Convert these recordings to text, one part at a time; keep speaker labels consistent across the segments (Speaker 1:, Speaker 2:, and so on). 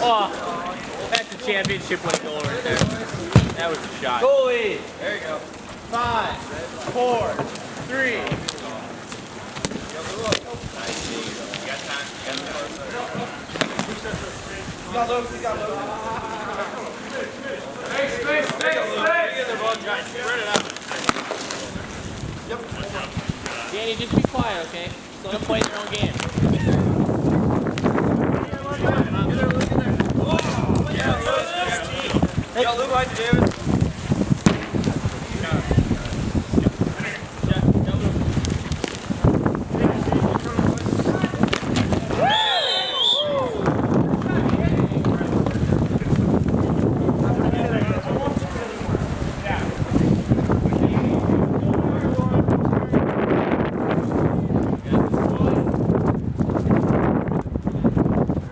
Speaker 1: Oh, that's a championship winning goal right there. That was a shot.
Speaker 2: Goalie!
Speaker 1: There you go.
Speaker 2: 5, 4, 3.
Speaker 1: Danny, just be quiet, okay? Just let them play their own game.
Speaker 2: Hey, Luke, behind you, David.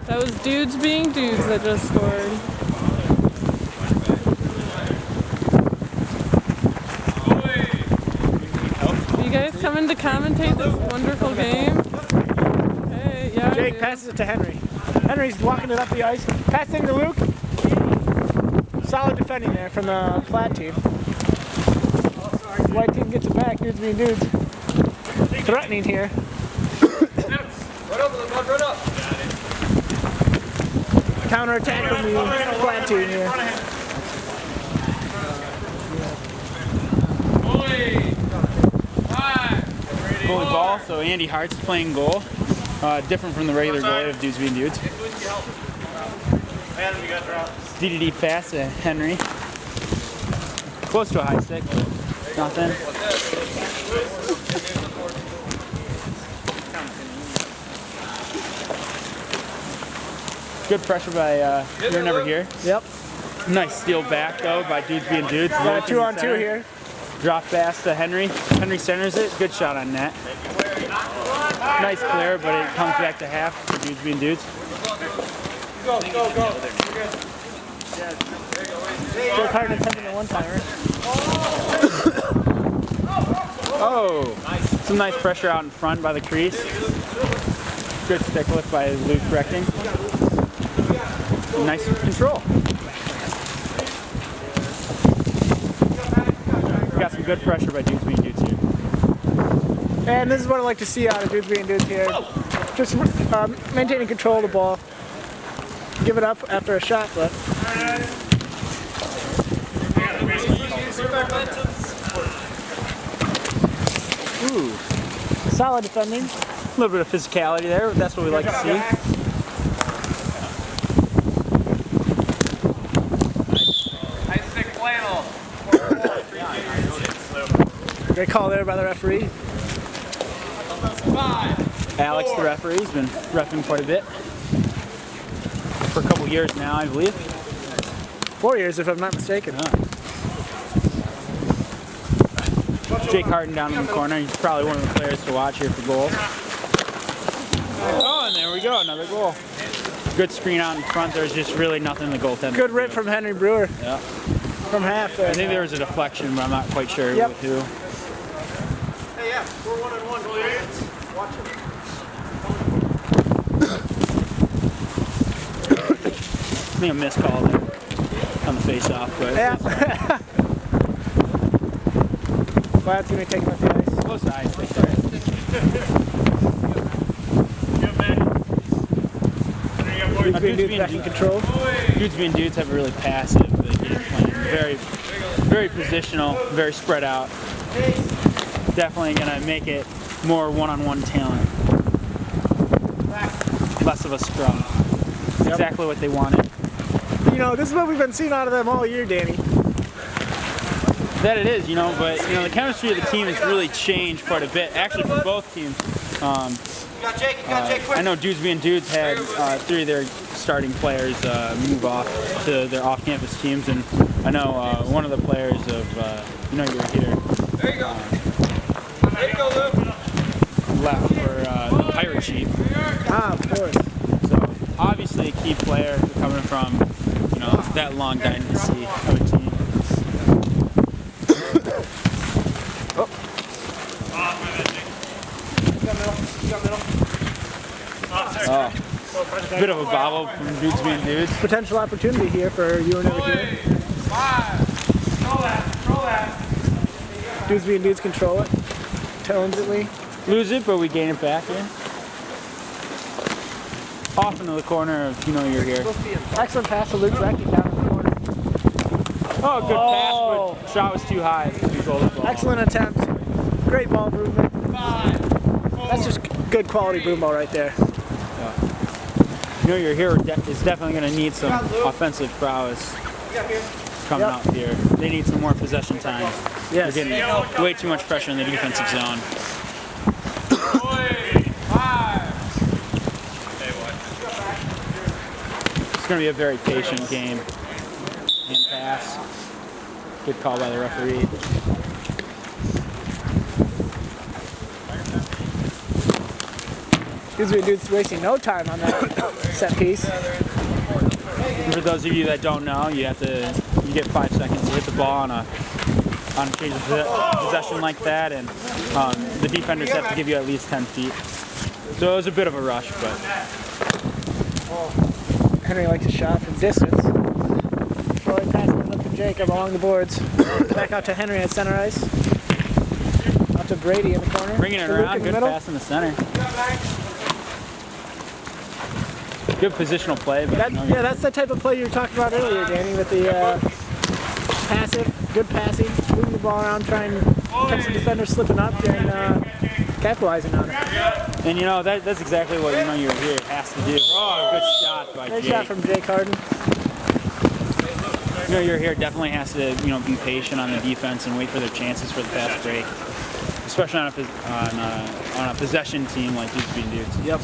Speaker 3: That was dudes being dudes that just scored. You guys coming to commentate this wonderful game? Hey, yeah.
Speaker 4: Jake passes it to Henry. Henry's walking it up the ice. Passing to Luke. Solid defending there from the Plaid team. White team gets it back. Dudes being dudes. Threatening here.
Speaker 2: Run up, Luke, run up.
Speaker 4: Counter attack from the Plaid team here.
Speaker 5: Goalie ball, so Andy Hart's playing goal. Different from the regular goalie of dudes being dudes. DDD pass to Henry. Close to a high stick, but nothing. Good pressure by You're Never Here.
Speaker 4: Yep.
Speaker 5: Nice steal back though by dudes being dudes.
Speaker 4: Got a 2-on-2 here.
Speaker 5: Drop pass to Henry. Henry centers it. Good shot on net. Nice clear, but it comes back to half for dudes being dudes.
Speaker 2: Go.
Speaker 4: Jake Harden attempting a one-timer.
Speaker 5: Oh! Some nice pressure out in front by the crease. Good stick lift by Luke correcting. Nice control. We got some good pressure by dudes being dudes here.
Speaker 4: And this is what I like to see out of dudes being dudes here. Just maintaining control of the ball. Give it up after a shot, but
Speaker 5: Ooh,
Speaker 4: solid defending.
Speaker 5: a little bit of physicality there. That's what we like to see.
Speaker 2: Nice stick flannel.
Speaker 4: Great call there by the referee.
Speaker 2: 5.
Speaker 5: Alex, the referee, has been reffing quite a bit for a couple years now, I believe.
Speaker 4: 4 years, if I'm not mistaken.
Speaker 5: Jake Harden down in the corner. He's probably one of the players to watch here for goal. Oh, and there we go, another goal. Good screen out in front. There's just really nothing the goaltender.
Speaker 4: Good rip from Henry Brewer.
Speaker 5: Yeah.
Speaker 4: From half there.
Speaker 5: I think there was a deflection, but I'm not quite sure
Speaker 4: Yep.
Speaker 5: with who.
Speaker 2: Hey, yeah, we're 1-on-1. Watch it.
Speaker 5: I think a missed call there on the face-off, but
Speaker 4: Yeah. Flat's going to take him off the ice.
Speaker 5: close to ice. They sorry.
Speaker 4: Dudes being dudes back in control.
Speaker 5: Dudes being dudes have a really passive game plan. Very positional, very spread out. Definitely going to make it more one-on-one talent. Less of a scrum. That's exactly what they wanted.
Speaker 4: You know, this is what we've been seeing out of them all year, Danny.
Speaker 5: That it is, but the chemistry of the team has really changed quite a bit. Actually, for both teams.
Speaker 2: You got Jake, quick.
Speaker 5: I know dudes being dudes had 3 of their starting players move off to their off-campus teams, and I know one of the players of you were here.
Speaker 2: There you go. There you go, Luke.
Speaker 5: Left for the IRHC.
Speaker 4: Ah, of course.
Speaker 5: So obviously a key player coming from that long dynasty of a team. Bit of a bobble from dudes being dudes.
Speaker 4: Potential opportunity here for you and over here. Dudes being dudes control it. Intelligently.
Speaker 5: Lose it, but we gain it back here. Off into the corner if you know you're here.
Speaker 4: Excellent pass to Luke Recking down in the corner.
Speaker 5: Oh, good pass, but shot was too high. We goal the ball.
Speaker 4: Excellent attempt. Great ball, Broomball. That's just good quality Broomball right there.
Speaker 5: You know you're here is definitely going to need some offensive prowess coming out here. They need some more possession time.
Speaker 4: Yes.
Speaker 5: They're getting way too much pressure in the defensive zone. It's going to be a very patient game. Hand pass. Good call by the referee.
Speaker 4: Dude's wasting no time on that set piece.
Speaker 5: For those of you that don't know, you get 5 seconds to hit the ball on a change of possession like that, and the defenders have to give you at least 10 feet. So it was a bit of a rush, but
Speaker 4: Henry likes to shot from distance. Troy passing it up to Jacob along the boards. Back out to Henry at center ice. Out to Brady in the corner.
Speaker 5: bringing it around. Good pass in the center. Good positional play. But
Speaker 4: Yeah, that's the type of play you were talking about earlier, Danny, with the passive, good passing, moving the ball around, trying to catch the defender slipping up and capitalizing on it.
Speaker 5: And you know, that's exactly what you're here has to do. Oh, good shot by
Speaker 4: Great
Speaker 5: Jake.
Speaker 4: shot from Jake Harden.
Speaker 5: You know, you're here definitely has to be patient on the defense and wait for their chances for the fast break, especially on a possession team like dudes being dudes.
Speaker 4: Yep.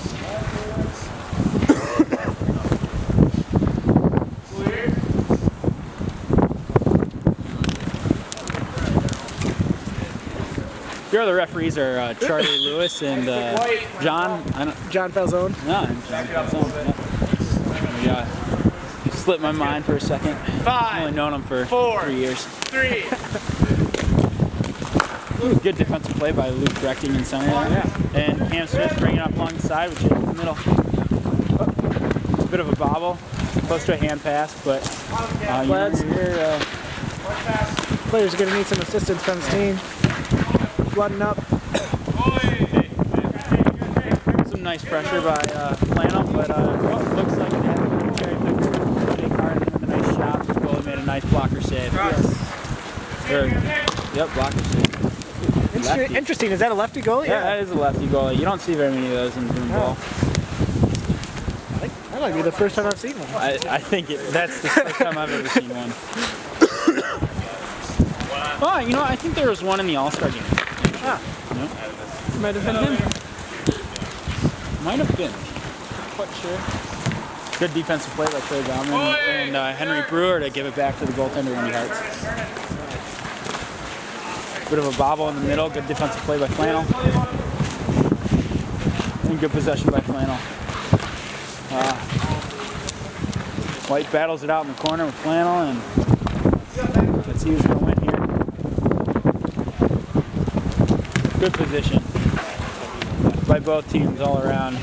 Speaker 5: Here the referees are Charlie Lewis and John.
Speaker 4: John Falzone.
Speaker 5: No, John Falzone. Yeah. You slipped my mind for a second. I've only known him for 3 years.
Speaker 2: 3.
Speaker 5: Ooh, good defensive play by Luke Brechting in center. Yeah. And Cam Smith bringing it up along the side with Jake in the middle. Bit of a bobble, close to a hand pass, but
Speaker 4: Players are going to need some assistance from his team. Flooding up.
Speaker 5: Some nice pressure by Flannel, but looks like it happened. Cherry picker, Jake Harden with a nice shot. The goalie made a nice blocker save. Yep, blocker save.
Speaker 4: Interesting. Is that a lefty goal?
Speaker 5: Yeah, that is a lefty goalie. You don't see very many of those in Broomball.
Speaker 4: That might be the first time I've seen one.
Speaker 5: I think that's the first time I've ever seen one. Oh, I think there was one in the All-Star game.
Speaker 4: Ah.
Speaker 5: Yep.
Speaker 3: Might have been him.
Speaker 5: Might have been. Quite sure. Good defensive play by Trey Bauman and Henry Brewer to give it back to the goaltender, Wendy Hartz. Bit of a bobble in the middle. Good defensive play by Flannel. And good possession by Flannel. White battles it out in the corner with Flannel, and let's see who's going to win here. Good position by both teams all around.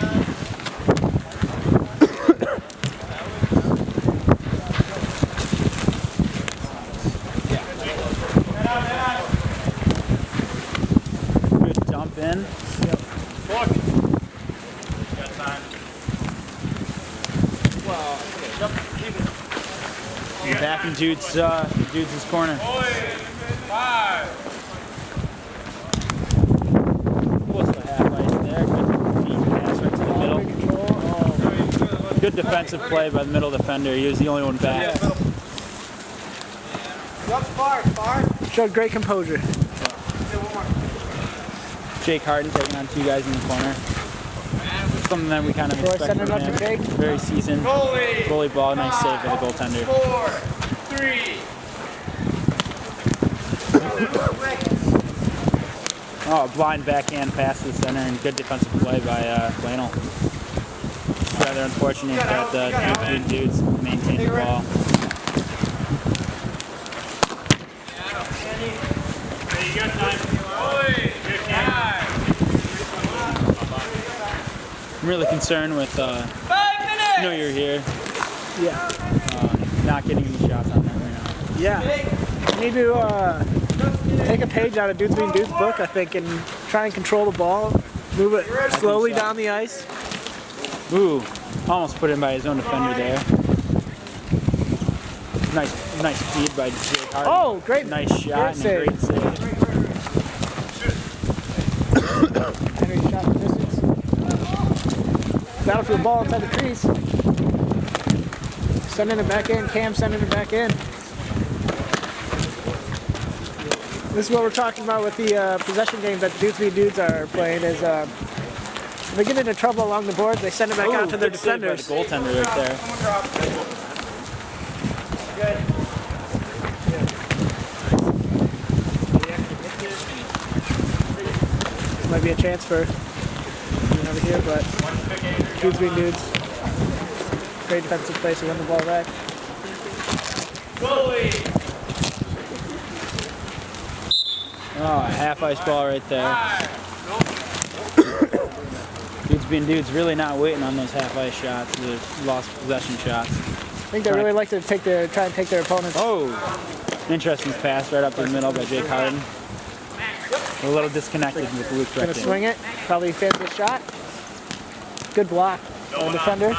Speaker 5: Good dump in. Back in Jude's corner. Close to half ice there. Good deep pass right to the middle. Good defensive play by the middle defender. He was the only one back.
Speaker 4: Showed great composure.
Speaker 5: Jake Harden taking on 2 guys in the corner. Something that we kind of expect
Speaker 4: sending
Speaker 5: from
Speaker 4: it up to
Speaker 5: him.
Speaker 4: Jake.
Speaker 5: Very seasoned. Goalie ball, nice save by the goaltender.
Speaker 2: 4, 3.
Speaker 5: Oh, a blind backhand pass to the center and good defensive play by Flannel. Rather unfortunate that the dudes maintain the ball. I'm really concerned with
Speaker 2: 5 minutes!
Speaker 5: know you're here.
Speaker 4: Yeah.
Speaker 5: Not getting any shots on that right now.
Speaker 4: Yeah. You need to take a page out of Dudes Being Dudes book, I think, and try and control the ball. Move it slowly down the ice.
Speaker 5: Ooh, almost put in by his own defender there. Nice feed by Jake Harden.
Speaker 4: Oh, great.
Speaker 5: Nice shot and a great save.
Speaker 4: Henry shot the distance. Battle for the ball inside the crease. Sending it back in. Cam sending it back in. This is what we're talking about with the possession games that Dudes Being Dudes are playing is if they get into trouble along the boards, they send it back out to their defenders.
Speaker 5: The goaltender right there.
Speaker 4: Might be a chance for being over here, but Dudes Being Dudes. Great defensive play to win the ball back.
Speaker 5: Oh, a half ice ball right there. Dudes Being Dudes really not waiting on those half ice shots, the lost possession shots.
Speaker 4: I think they really like to try and take their opponents.
Speaker 5: Oh, interesting pass right up the middle by Jake Harden. A little disconnected with Luke
Speaker 4: Gonna swing it. Probably fancy a shot. Good block by the defender.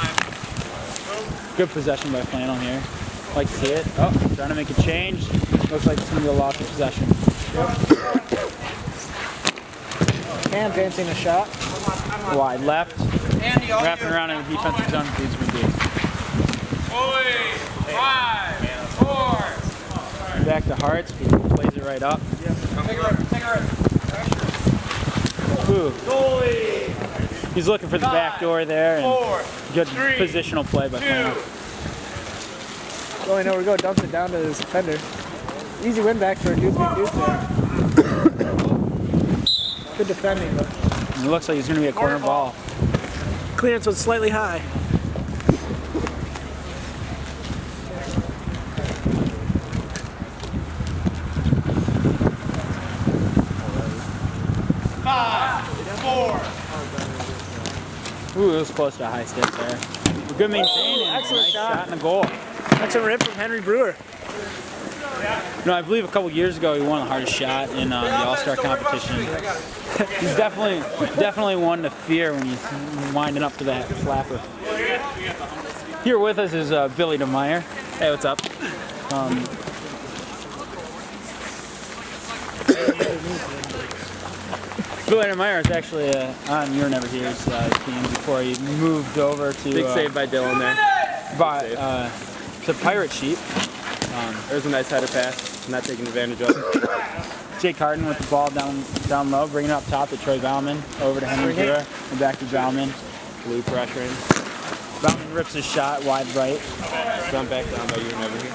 Speaker 5: Good possession by Flannel here. Like to see it. Oh, trying to make a change. Looks like it's going to be a loss of possession.
Speaker 4: Cam fancying a shot.
Speaker 5: Wide left. Wrapping around in the defensive zone. Dudes Being Dudes.
Speaker 2: 5, 4.
Speaker 5: Back to Hartz. Plays it right up. Ooh. He's looking for the back door there. And good positional play by Flannel.
Speaker 4: Going over, dumps it down to his defender. Easy win back for Dudes Being Dudes there. Good defending, though.
Speaker 5: And it looks like he's going to be a corner ball.
Speaker 4: Clearance was slightly high.
Speaker 5: Ooh, it was close to a high stick there. Good maintaining.
Speaker 4: Excellent
Speaker 5: nice shot in the goal.
Speaker 4: That's a rip from Henry Brewer.
Speaker 5: No, I believe a couple years ago he won the hardest shot in the All-Star competition. He's definitely one to fear when he's winding up to that flapper. Here with us is Billy DeMeyer. Hey, what's up? Billy DeMeyer is actually on You're Never Here's team before he moved over to
Speaker 1: Big save by Dylan there.
Speaker 5: To Pirate Sheep.
Speaker 1: There's a nice header pass. Not taking advantage of it.
Speaker 5: Jake Harden with the ball down low, bringing it up top to Troy Bauman, over to Henry Brewer, and back to Bauman.
Speaker 1: Blue pressuring.
Speaker 5: Bauman rips his shot wide right.
Speaker 1: Jump back down by You're Never Here.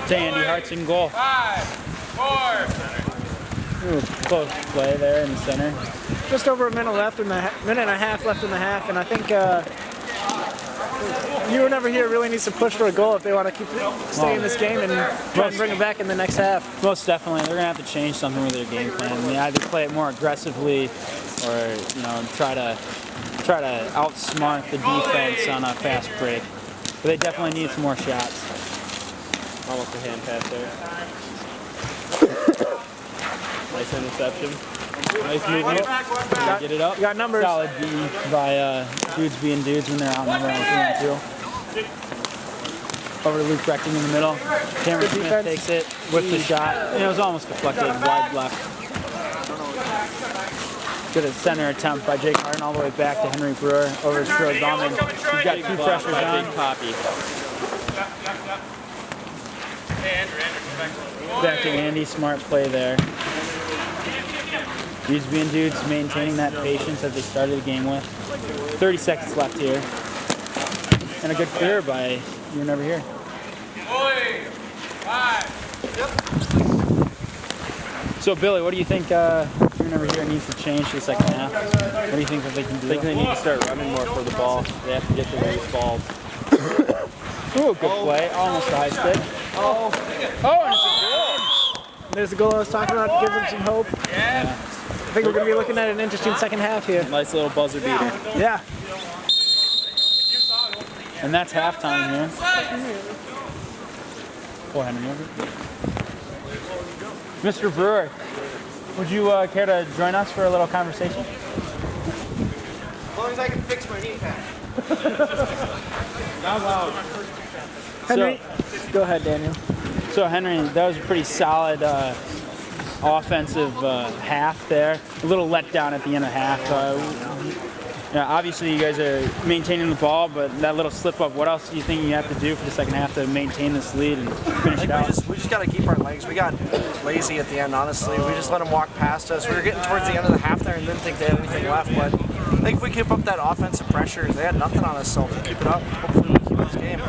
Speaker 5: To Andy Hartz in goal.
Speaker 2: 5, 4.
Speaker 5: Ooh, close play there in the center.
Speaker 4: Just over a minute left minute and a half left in the half, and I think You're Never Here really needs to push for a goal if they want to keep staying in this game and try and bring it back in the next half.
Speaker 5: Most definitely, they're gonna have to change something with their game plan. I mean, either play it more aggressively, or try to outsmart the defense on a fast break. But they definitely need some more shots.
Speaker 1: Almost a hand pass there. Nice interception. Nice movement. Get it up.
Speaker 4: You got numbers.
Speaker 5: Solid D by Dudes Being Dudes when they're outnumbered on 3-2. Over to Luke Brechting in the middle. Cameron Smith
Speaker 4: defense.
Speaker 5: takes it with the shot. And it was almost deflected wide left. Good center attempt by Jake Harden all the way back to Henry Brewer over to Troy Bauman. He's got two pressures on.
Speaker 1: Big Poppy.
Speaker 5: Back to Andy, smart play there. Dudes Being Dudes maintaining that patience that they started the game with. 30 seconds left here. And a good clear by You're Never Here.
Speaker 2: 5.
Speaker 5: So Billy, what do you think You're Never Here needs to change for the second half? What do you think that they can do?
Speaker 1: I think they need to start running more for the ball. They have to get the loose balls.
Speaker 5: Ooh, good play. Almost a high stick.
Speaker 4: Oh, and it's a goal. There's the goal I was talking about. Gives them some hope.
Speaker 2: Yeah.
Speaker 4: I think we're going to be looking at an interesting second half here.
Speaker 1: Nice little buzzer beater.
Speaker 4: Yeah.
Speaker 5: And that's halftime here. Pull Henry over. Mr. Brewer, would you care to join us for a little conversation?
Speaker 2: As long as I can fix my knee pad.
Speaker 1: Not loud.
Speaker 4: Henry, go ahead, Daniel.
Speaker 5: So Henry, that was a pretty solid offensive half there. A little letdown at the end of half. Yeah, obviously you guys are maintaining the ball, but that little slip up, what else do you think you have to do for the second half to maintain this lead and finish it out?
Speaker 2: We just got to keep our legs. We got lazy at the end, honestly. We just let them walk past us. We were getting towards the end of the half there and didn't think they had anything left, but I think if we keep up that offensive pressure, they had nothing on us, so we'll keep it up. Hopefully we keep this game.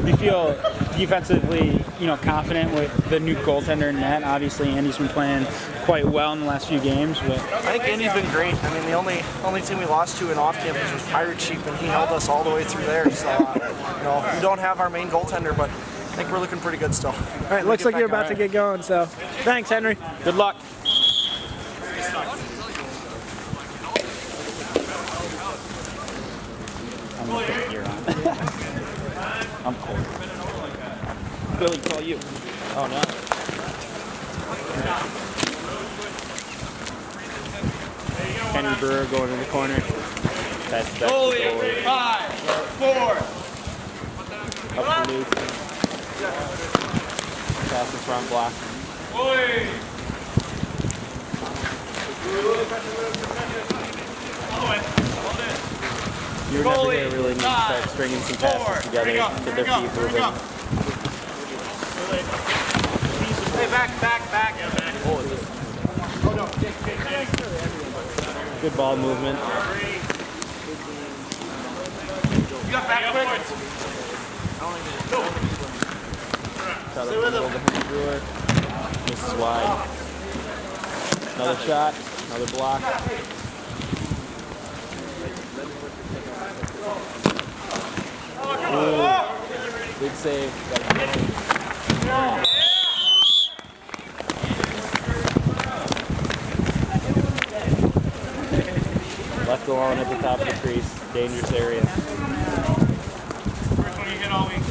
Speaker 5: Do you feel defensively, confident with the new goaltender in net? Obviously, Andy's been playing quite well in the last few games, but
Speaker 2: I think Andy's been great. I mean, the only team we lost to in off-campus was IRHC, and he held us all the way through there. So, we don't have our main goaltender, but I think we're looking pretty good still.
Speaker 4: All right, looks like you're about to get going, so thanks, Henry.
Speaker 5: good luck. I'm gonna put the gear on. I'm cold. Billy, call you. Oh no. Henry Brewer going in the corner. That's
Speaker 1: Goalie, 5, 4.
Speaker 5: Up to Luke. Pass in front block. You're never going to really need to start stringing some passes together to get their feet moving.
Speaker 2: Hey, back.
Speaker 5: Good ball movement.
Speaker 2: You got back quick?
Speaker 5: Stay with him. Brewer. This is wide. Another shot. Another block. Ooh. Good save. Left alone at the top of the crease. Dangerous area.
Speaker 1: First one you hit all week.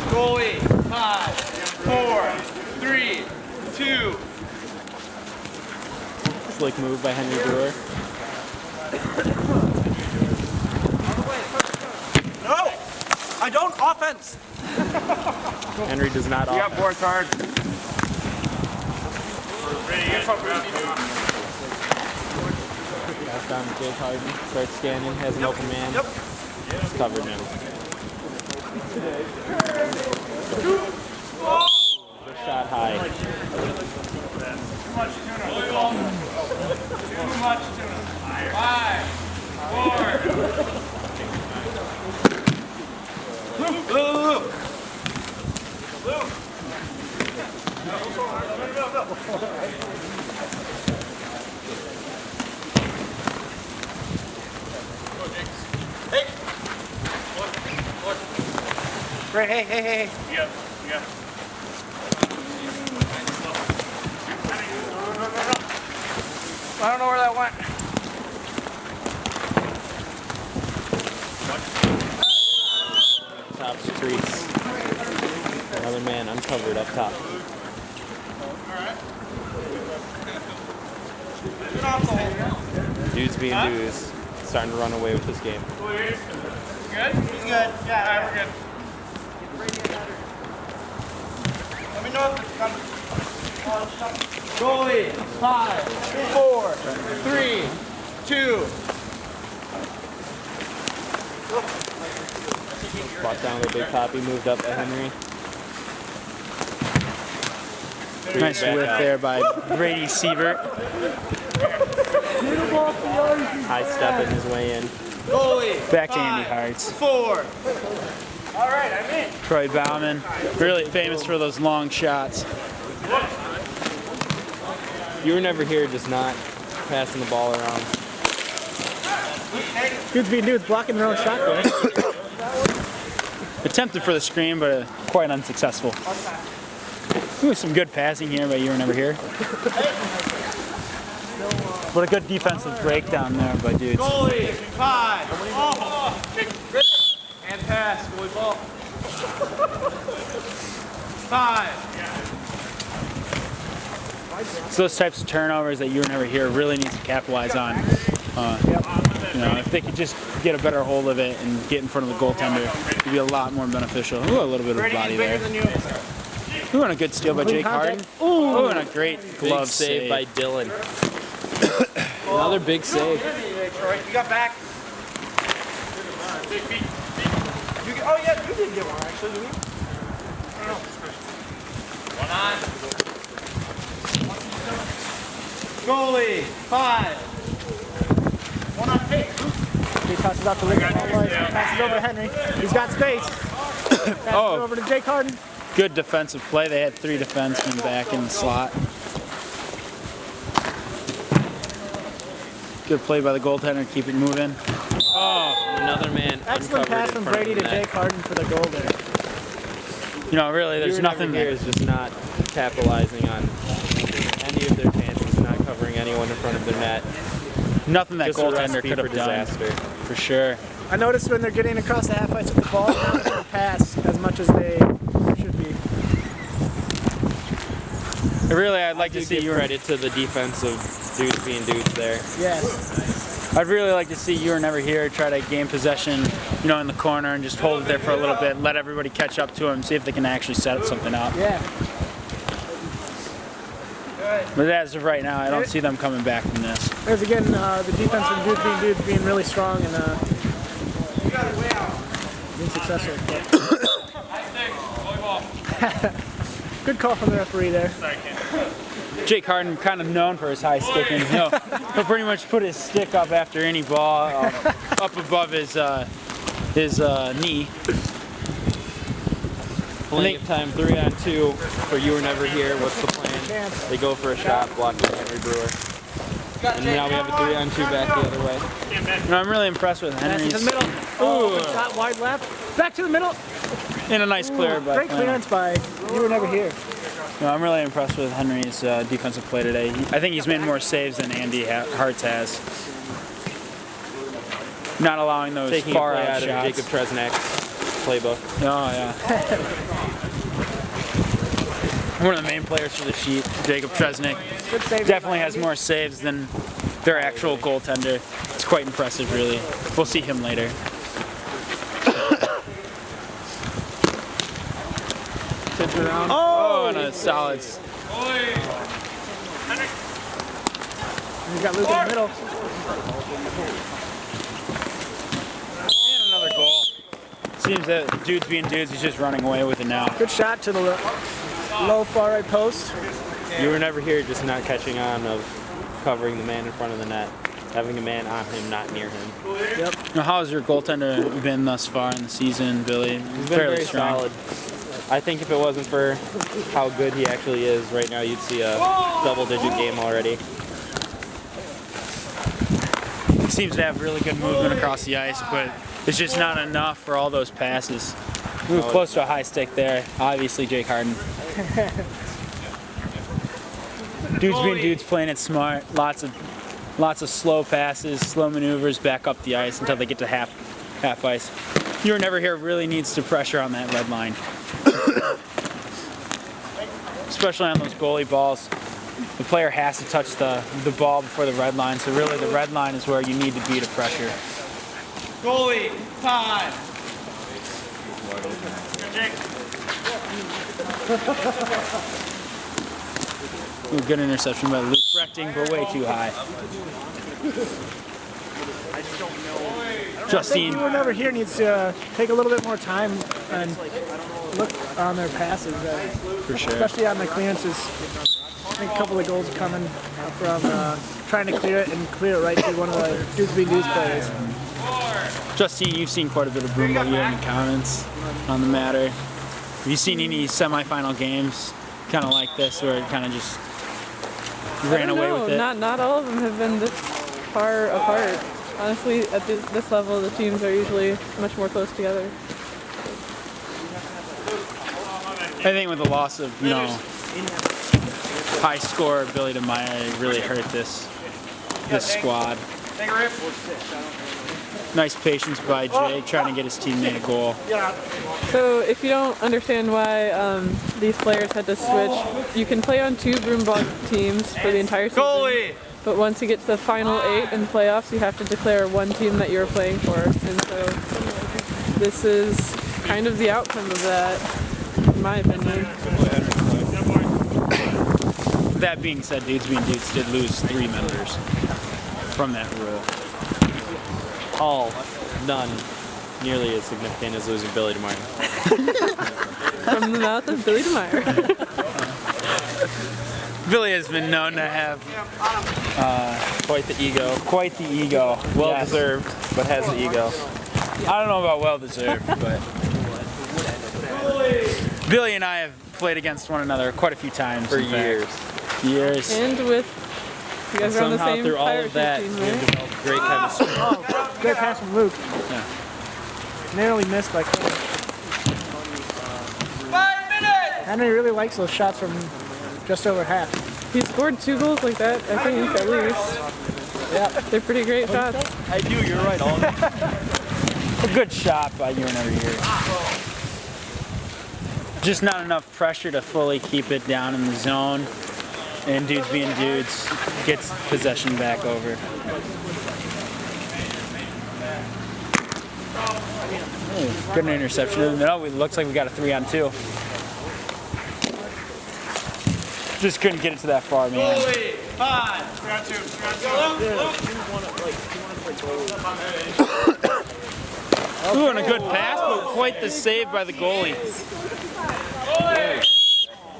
Speaker 1: Goalie, 5, 4, 3, 2.
Speaker 5: Slick move by Henry Brewer.
Speaker 2: No! I don't offense!
Speaker 5: Henry does not
Speaker 1: You got
Speaker 5: offense.
Speaker 1: board card.
Speaker 5: Pass down to Jake Harden. Starts scanning. Has an open man.
Speaker 2: Yep.
Speaker 5: It's covered now. Good shot high.
Speaker 1: Too much tuna. Too much tuna. 5, 4.
Speaker 2: Blue. Great, hey.
Speaker 1: Yeah.
Speaker 2: I don't know where that went.
Speaker 5: Top streets. Another man uncovered up top. Dudes being dudes. Starting to run away with this game.
Speaker 1: Good? He's good. Yeah, all right, we're good.
Speaker 2: Let me know if it's coming.
Speaker 1: Goalie, 5, 4, 3, 2.
Speaker 5: Brought down with a big poppy, moved up by Henry. Nice whip there by Brady Sievert. High stepping his way in.
Speaker 1: Goalie,
Speaker 5: Back to Andy Hartz.
Speaker 1: 4. All right, I'm in.
Speaker 5: Troy Bauman, really famous for those long shots. You were never here just not passing the ball around.
Speaker 4: Dudes being dudes blocking their own shot there.
Speaker 5: Attempted for the screen, but quite unsuccessful. Ooh, some good passing here, but you were never here. But a good defensive breakdown there by dudes.
Speaker 1: Goalie, 5. Oh. And pass, goalie ball. 5.
Speaker 5: It's those types of turnovers that you were never here really needs to capitalize on. You know, if they could just get a better hold of it and get in front of the goaltender, it'd be a lot more beneficial. Ooh, a little bit of body there. Ooh, and a good steal by Jake Harden. Ooh, and a great glove
Speaker 6: save
Speaker 5: save
Speaker 6: by Dylan. Another big save.
Speaker 2: You got back. Oh yeah, you did get one actually, didn't you?
Speaker 1: One on. Goalie, 5.
Speaker 4: One on tape. He tosses out to Rick. Passes over to Henry. He's got space. Passes it over to Jake Harden.
Speaker 5: Good defensive play. They had 3 defensemen back in the slot. Good play by the goaltender to keep it moving.
Speaker 6: Oh, another man.
Speaker 4: Excellent pass from Brady to Jake Harden for the goal there.
Speaker 5: You know, really, there's nothing
Speaker 6: here
Speaker 5: there.
Speaker 6: is just not capitalizing on any of their chances, not covering anyone in front of their net.
Speaker 5: Nothing that
Speaker 6: Just a
Speaker 5: goaltender
Speaker 6: recipe
Speaker 5: could
Speaker 6: for
Speaker 5: have done.
Speaker 6: disaster.
Speaker 5: For sure.
Speaker 4: I noticed when they're getting across the half ice with the ball, they're not able to pass as much as they should be.
Speaker 5: Really, I'd like to see
Speaker 6: Give
Speaker 5: you.
Speaker 6: credit to the defense of dudes being dudes there.
Speaker 4: Yes.
Speaker 5: I'd really like to see you were never here try to gain possession, you know, in the corner and just hold it there for a little bit, let everybody catch up to him, see if they can actually set something up.
Speaker 4: Yeah.
Speaker 5: But as of right now, I don't see them coming back from this.
Speaker 4: There's again the defense from dudes being really strong and being successful. Good call from the referee there.
Speaker 5: Jake Harden, kind of known for his high sticking. He'll pretty much put his stick up after any ball, up above his knee.
Speaker 6: Plenty of time, 3-on-2 for you were never here. What's the plan? They go for a shot, blocking Henry Brewer. And now we have a 3-on-2 back the other way.
Speaker 5: You know, I'm really impressed with
Speaker 4: Pass
Speaker 5: Henry's.
Speaker 4: to the middle. Oh, good shot wide left. Back to the middle.
Speaker 5: In a nice clear, but
Speaker 4: Great clearance by you were never here.
Speaker 5: no, I'm really impressed with Henry's defensive play today. I think he's made more saves than Andy Hartz has. Not allowing those
Speaker 6: Taking
Speaker 5: far
Speaker 6: a play
Speaker 5: out
Speaker 6: out of
Speaker 5: shots.
Speaker 6: Jacob Tresnak's playbook.
Speaker 5: Oh yeah. One of the main players for the sheet, Jacob Tresnak,
Speaker 4: Good save.
Speaker 5: definitely has more saves than their actual goaltender. It's quite impressive, really. We'll see him later.
Speaker 6: Tipped around.
Speaker 5: Oh, and a solid.
Speaker 4: You got Luke in the middle.
Speaker 5: And another goal. Seems that dudes being dudes, he's just running away with it now.
Speaker 4: Good shot to the low far right post.
Speaker 6: You were never here, just not catching on of covering the man in front of the net. Having a man on him, not near him.
Speaker 4: Yep.
Speaker 5: Now, how's your goaltender been thus far in the season, Billy?
Speaker 6: He's been very solid. I think if it wasn't for how good he actually is right now, you'd see a double-digit game already.
Speaker 5: He seems to have really good movement across the ice, but it's just not enough for all those passes. Ooh, close to a high stick there. Obviously, Jake Harden. Dudes being dudes, playing it smart. Lots of slow passes, slow maneuvers back up the ice until they get to half ice. You were never here really needs to pressure on that red line. Especially on those goalie balls. The player has to touch the ball before the red line, so really the red line is where you need to be to pressure.
Speaker 1: Goalie, 5.
Speaker 5: Ooh, good interception by Luke Brechting, but way too high.
Speaker 4: I think
Speaker 5: Justine.
Speaker 4: you were never here needs to take a little bit more time and look on their passes,
Speaker 5: For sure.
Speaker 4: especially on the clearances. I think a couple of goals are coming from trying to clear it and clear it right to one of the dudes being dudes players.
Speaker 5: Justine, you've seen quite a bit of Broomball. Do you have any comments on the matter? Have you seen any semifinal games kind of like this where it kind of just ran away with it?
Speaker 3: Not all of them have been this far apart. Honestly, at this level, the teams are usually much more close together.
Speaker 5: I think with the loss of, you know, high scorer Billy DeMeyer really hurt this squad. Nice patience by Jake trying to get his teammate a goal.
Speaker 3: So if you don't understand why these players had to switch, you can play on 2 Broomball teams for the entire season.
Speaker 1: Goalie!
Speaker 3: But once you get to the final 8 in playoffs, you have to declare one team that you're playing for. And so this is kind of the outcome of that, in my opinion.
Speaker 5: That being said, Dudes Being Dudes did lose 3 members from that rule.
Speaker 6: All, none, nearly as significant as losing Billy DeMeyer.
Speaker 3: From the mouth of Billy DeMeyer.
Speaker 5: Billy has been known to have
Speaker 6: Quite the ego.
Speaker 5: quite the ego.
Speaker 6: Well
Speaker 5: Yes.
Speaker 6: deserved, but has the ego.
Speaker 5: I don't know about well deserved, but Billy and I have played against one another quite a few times
Speaker 6: For
Speaker 5: in fact.
Speaker 6: years.
Speaker 3: And with, you guys are on the
Speaker 6: Somehow
Speaker 3: same
Speaker 6: through all
Speaker 3: pirate
Speaker 6: of that,
Speaker 3: team,
Speaker 6: we've
Speaker 3: right?
Speaker 6: developed great chemistry.
Speaker 4: Great pass from Luke.
Speaker 5: Yeah.
Speaker 4: Narrowly missed by Cole.
Speaker 1: 5 minutes!
Speaker 4: Henry really likes those shots from just over half.
Speaker 3: He scored 2 goals like that, I think, at least. Yeah, they're pretty great shots.
Speaker 6: I do, you're right, all
Speaker 5: A good shot by you and every year. Just not enough pressure to fully keep it down in the zone. And Dudes Being Dudes gets possession back over. Ooh, good interception in the middle. It looks like we got a 3-on-2. Just couldn't get it to that far, man.
Speaker 1: Goalie! 5! 3-on-2.
Speaker 5: Ooh, and a good pass, but quite the save by the goalie.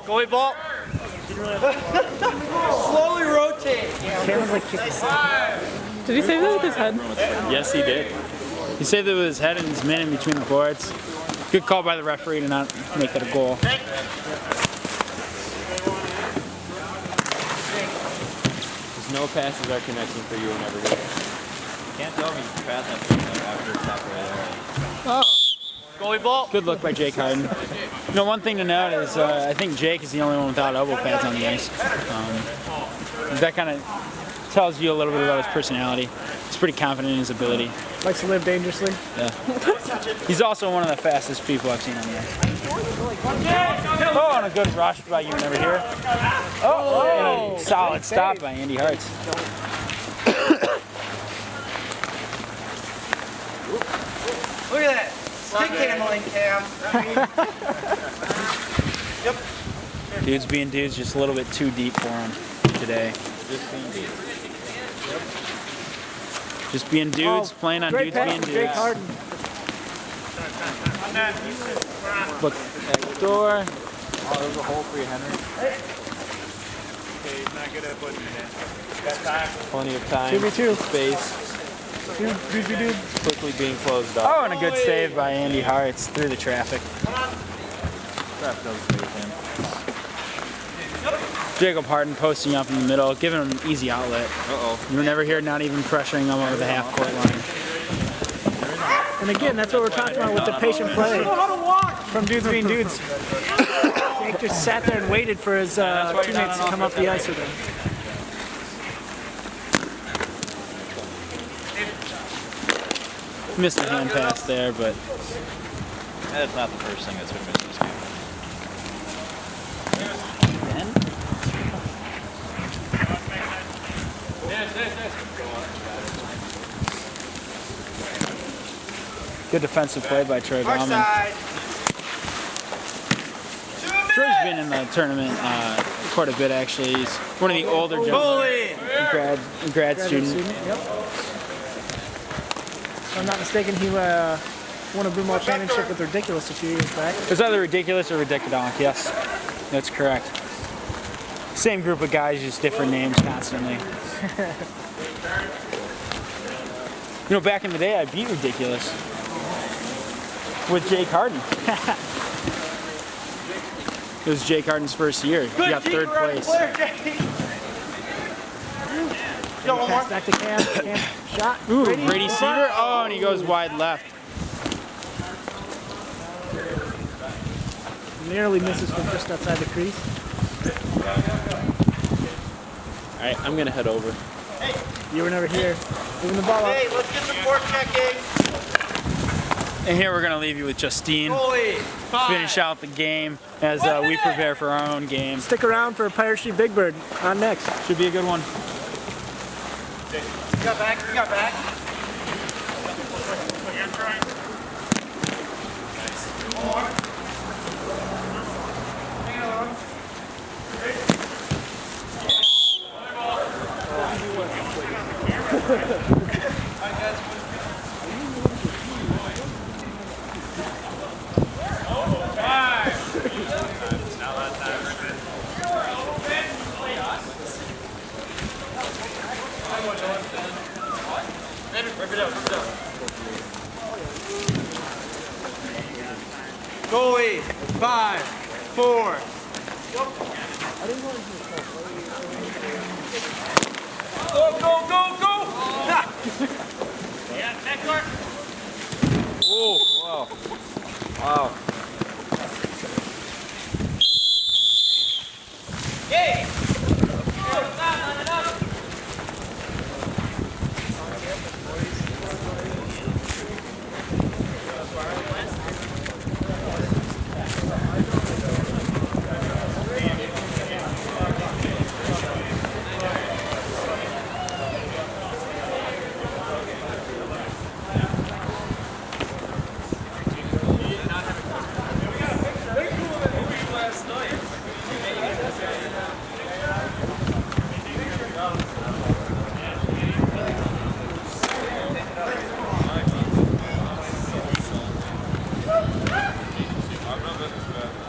Speaker 1: Goalie ball. Slowly rotate.
Speaker 4: Cameron's like kicking.
Speaker 3: Did he save that with his head?
Speaker 6: Yes, he did.
Speaker 5: He saved it with his head and his man in between the boards. Good call by the referee to not make that a goal.
Speaker 6: There's no passes are connecting for you whenever here. Can't tell me you pass that after top right there.
Speaker 1: Goalie ball.
Speaker 5: Good look by Jake Harden. You know, one thing to note is I think Jake is the only one without elbow pads on the ice. That kind of tells you a little bit about his personality. He's pretty confident in his ability.
Speaker 4: Likes to live dangerously.
Speaker 5: Yeah. He's also one of the fastest people I've seen on the ice. Oh, and a good rush by you never here. Oh, and a solid stop by Andy Hartz.
Speaker 1: Look at that. Stick handling, Cam.
Speaker 5: Dudes Being Dudes just a little bit too deep for him today. Just being dudes, playing on
Speaker 4: Great
Speaker 5: Dudes
Speaker 4: pass
Speaker 5: Being
Speaker 4: from Jake
Speaker 5: Dudes.
Speaker 4: Harden.
Speaker 5: Look at the door.
Speaker 6: Oh, there's a hole for you, Henry. Plenty of time.
Speaker 4: 2v2.
Speaker 6: Space.
Speaker 4: Dude.
Speaker 6: Quickly being closed up.
Speaker 5: Oh, and a good save by Andy Hartz through the traffic. Jacob Harden posting up in the middle, giving him an easy outlet.
Speaker 6: Uh-oh.
Speaker 5: You were never here, not even pressuring him over the half-court line.
Speaker 4: And again, that's what we're talking about with the patient play from Dudes Being Dudes. Jake just sat there and waited for his teammates to come up the ice with him.
Speaker 5: Missed a hand pass there, but
Speaker 6: That's not the first thing that's been missed this game.
Speaker 5: good defensive play by Troy
Speaker 1: Far
Speaker 5: Bauman.
Speaker 1: side.
Speaker 5: Troy's been in the tournament quite a bit, actually. He's one of the older gentlemen,
Speaker 1: Goalie.
Speaker 5: grad student.
Speaker 4: Yep. If I'm not mistaken, he won a Broomball Championship with Ridiculous a few years back.
Speaker 5: It was either Ridiculous or Ridiculonk, yes. That's correct. Same group of guys, just different names constantly. You know, back in the day, I beat Ridiculous with Jake Harden. It was Jake Harden's first year. He got third place.
Speaker 4: go, one more. Back to Cam. Cam shot.
Speaker 5: Ooh, Brady Seaver. Oh, and he goes wide left.
Speaker 4: Nearly misses from just outside the crease.
Speaker 6: All right, I'm gonna head over.
Speaker 4: You were never here. Moving the ball up.
Speaker 2: Hey, let's get some forechecking.
Speaker 5: And here we're going to leave you with Justine. Finish out the game as we prepare for our own game.
Speaker 4: Stick around for IRHC Big Bird on next.
Speaker 5: Should be a good one.
Speaker 2: You got back, you got back.
Speaker 6: Goalie, 5, 4.
Speaker 1: Go, go, go, go! Yeah, back door.
Speaker 6: Oh, wow. Wow.
Speaker 1: Yay! Line it up.
Speaker 6: I'm not this bad.